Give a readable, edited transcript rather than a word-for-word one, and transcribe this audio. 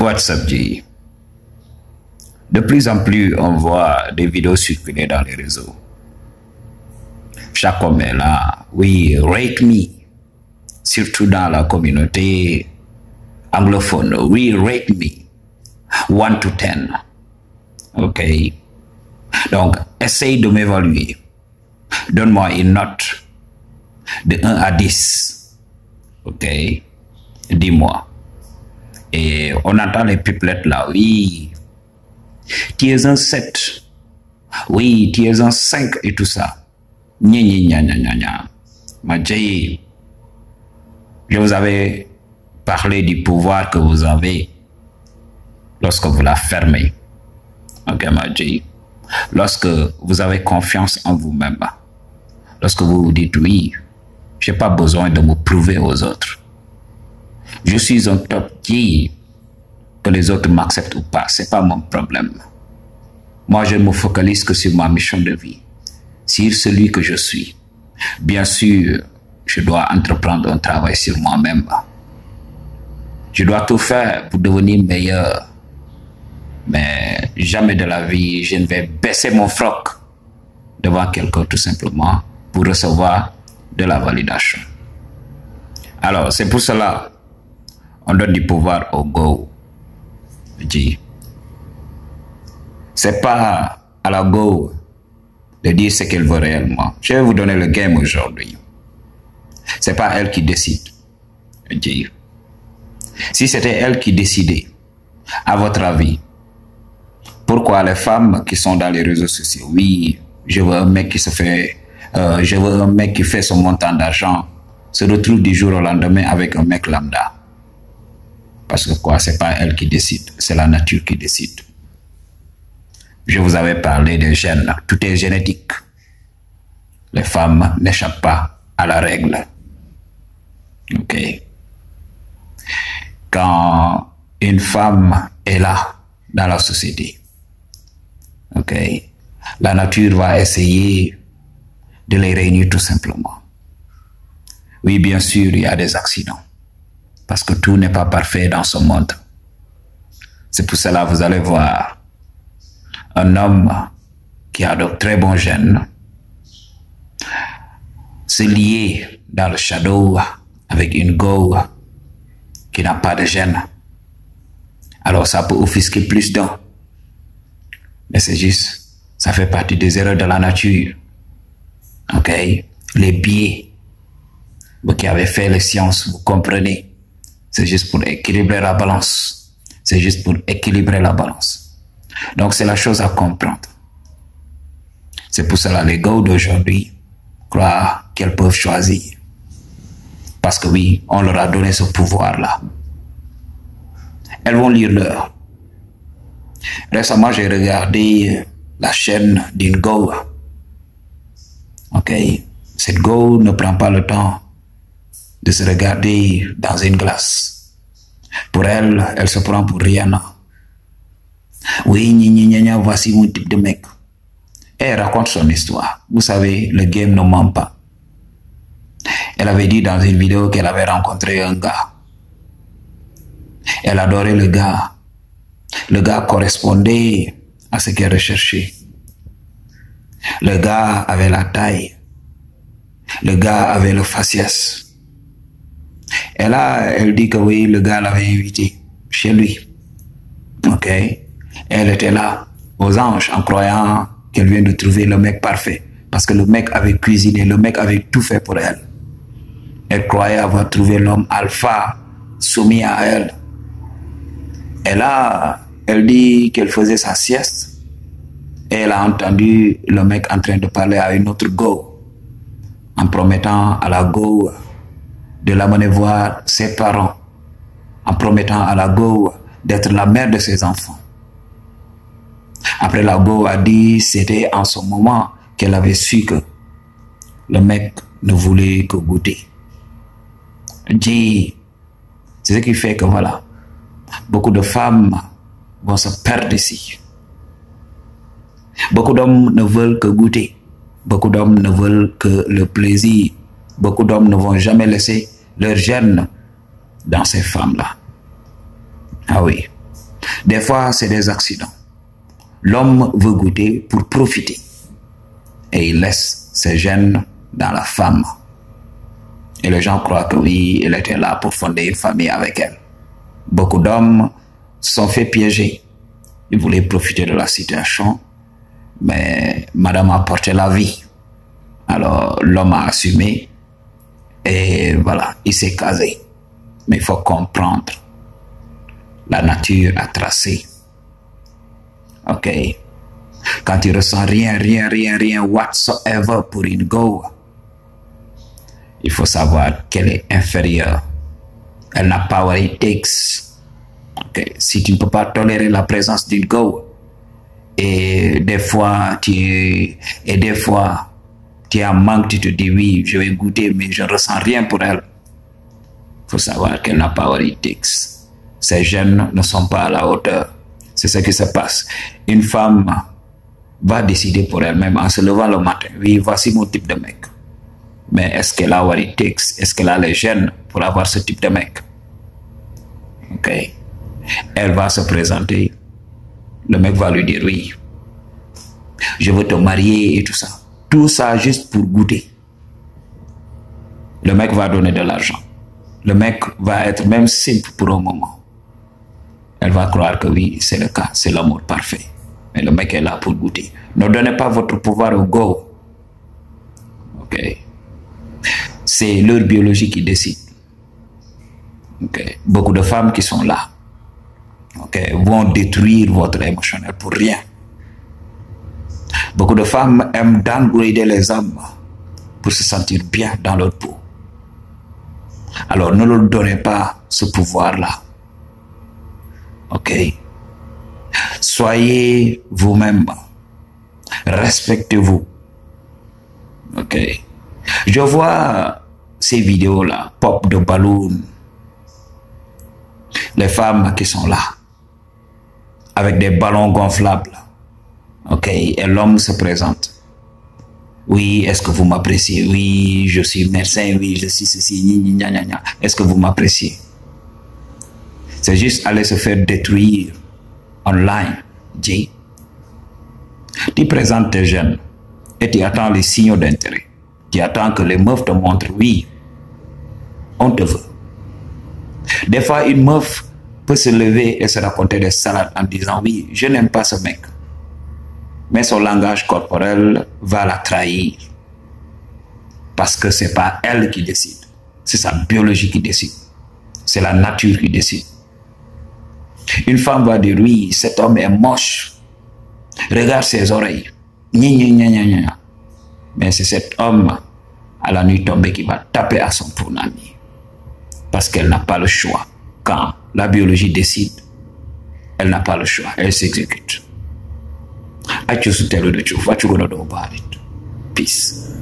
WhatsApp G. De plus en plus, on voit des vidéos circuler dans les réseaux. Chaque homme est là. Oui, rate me. Surtout dans la communauté anglophone. Oui, rate me. 1 to 10. OK. Donc, essaye de m'évaluer. Donne-moi une note de 1 à 10. OK. Dis-moi. Et on entend les pipelettes là. Oui. Tu es un 7. Oui, tu es un 5 et tout ça. Gna gna gna gna gna. Madji, je vous avais parlé du pouvoir que vous avez lorsque vous la fermez. Ok, Madji. Lorsque vous avez confiance en vous-même. Lorsque vous vous dites oui, je n'ai pas besoin de me prouver aux autres. Je suis un top G. Que les autres m'acceptent ou pas, ce n'est pas mon problème. Moi, je ne me focalise que sur ma mission de vie, sur celui que je suis. Bien sûr, je dois entreprendre un travail sur moi-même. Je dois tout faire pour devenir meilleur. Mais jamais de la vie, je ne vais baisser mon froc devant quelqu'un tout simplement pour recevoir de la validation. Alors, c'est pour cela on donne du pouvoir au go. C'est pas à la go de dire ce qu'elle veut réellement. Je vais vous donner le game aujourd'hui. C'est pas elle qui décide. Si c'était elle qui décidait, à votre avis, pourquoi les femmes qui sont dans les réseaux sociaux, oui, je veux un mec qui se fait, je veux un mec qui fait son montant d'argent, se retrouve du jour au lendemain avec un mec lambda? Parce que quoi, c'est pas elle qui décide, c'est la nature qui décide. Je vous avais parlé des gènes, tout est génétique. Les femmes n'échappent pas à la règle. Ok. Quand une femme est là dans la société, ok, la nature va essayer de les réunir tout simplement. Oui, bien sûr, il y a des accidents. Parce que tout n'est pas parfait dans ce monde. C'est pour cela que vous allez voir un homme qui a de très bons gènes se lier dans le shadow avec une go qui n'a pas de gènes. Alors ça peut offusquer plus d'un. Mais c'est juste, ça fait partie des erreurs de la nature. Ok? Les biais. Vous qui avez fait les sciences, vous comprenez. C'est juste pour équilibrer la balance. C'est juste pour équilibrer la balance. Donc, c'est la chose à comprendre. C'est pour cela les gars d'aujourd'hui croient qu'elles peuvent choisir. Parce que oui, on leur a donné ce pouvoir-là. Elles vont lire l'heure. Récemment, j'ai regardé la chaîne d'une go. Ok. Cette go ne prend pas le temps de se regarder dans une glace. Pour elle, elle se prend pour Rihanna. Oui, voici mon type de mec. Et elle raconte son histoire. Vous savez, le game ne ment pas. Elle avait dit dans une vidéo qu'elle avait rencontré un gars. Elle adorait le gars. Le gars correspondait à ce qu'elle recherchait. Le gars avait la taille. Le gars avait le faciès. Et là, elle dit que oui, le gars l'avait invité chez lui. Ok. Elle était là, aux anges, en croyant qu'elle vient de trouver le mec parfait. Parce que le mec avait cuisiné, le mec avait tout fait pour elle. Elle croyait avoir trouvé l'homme alpha, soumis à elle. Et là, elle dit qu'elle faisait sa sieste. Et elle a entendu le mec en train de parler à une autre go, en promettant à la go de l'amener voir ses parents, en promettant à la go d'être la mère de ses enfants. Après, la go a dit c'était en ce moment qu'elle avait su que le mec ne voulait que goûter. C'est ce qui fait que voilà, beaucoup de femmes vont se perdre ici. Beaucoup d'hommes ne veulent que goûter. Beaucoup d'hommes ne veulent que le plaisir. Beaucoup d'hommes ne vont jamais laisser leur gêne dans ces femmes-là. Ah oui, Des fois, c'est des accidents. L'homme veut goûter pour profiter. Et il laisse ses gènes dans la femme. Et les gens croient que oui, il était là pour fonder une famille avec elle. Beaucoup d'hommes se sont fait piéger. Ils voulaient profiter de la situation, mais madame a porté la vie. Alors l'homme a assumé et voilà, il s'est casé. Mais il faut comprendre, la nature a tracé. Ok. Quand tu ressens rien whatsoever pour une go, il faut savoir qu'elle est inférieure. Elle n'a pas what it takes. Okay. Si tu ne peux pas tolérer la présence d'une go, et des fois tu es en manque, tu te dis oui, je vais goûter, mais je ne ressens rien pour elle. Il faut savoir qu'elle n'a pas what it takes. Ces gènes ne sont pas à la hauteur. C'est ce qui se passe. Une femme va décider pour elle-même en se levant le matin. Oui, voici mon type de mec. Mais est-ce qu'elle a what it takes? Est-ce qu'elle a les gènes pour avoir ce type de mec? Ok. Elle va se présenter. Le mec va lui dire oui. Je veux te marier et tout ça. Tout ça juste pour goûter. Le mec va donner de l'argent. Le mec va être même simple pour un moment. Elle va croire que oui, c'est le cas, c'est l'amour parfait. Mais le mec est là pour goûter. Ne donnez pas votre pouvoir au go. Ok. C'est leur biologie qui décide. Ok. Beaucoup de femmes qui sont là, ok, vont détruire votre émotionnel pour rien. Beaucoup de femmes aiment downgrader les hommes pour se sentir bien dans leur peau. Alors ne leur donnez pas ce pouvoir-là. Ok. Soyez vous-même. Respectez-vous. Ok. Je vois ces vidéos-là, pop de ballon. Les femmes qui sont là, avec des ballons gonflables. Ok. Et l'homme se présente. Oui, est-ce que vous m'appréciez? Oui, je suis médecin. Oui, je suis ceci. Est-ce que vous m'appréciez? C'est juste aller se faire détruire online. J. Tu présentes tes jeunes et tu attends les signaux d'intérêt. Tu attends que les meufs te montrent oui, on te veut. Des fois, une meuf peut se lever et se raconter des salades en disant oui, je n'aime pas ce mec. Mais son langage corporel va la trahir. Parce que ce n'est pas elle qui décide. C'est sa biologie qui décide. C'est la nature qui décide. Une femme va dire oui, cet homme est moche. Regarde ses oreilles. Mais c'est cet homme à la nuit tombée qui va taper à son punani. Parce qu'elle n'a pas le choix. Quand la biologie décide, elle n'a pas le choix. Elle s'exécute. I choose to tell you the truth. What you gonna do about it? Peace.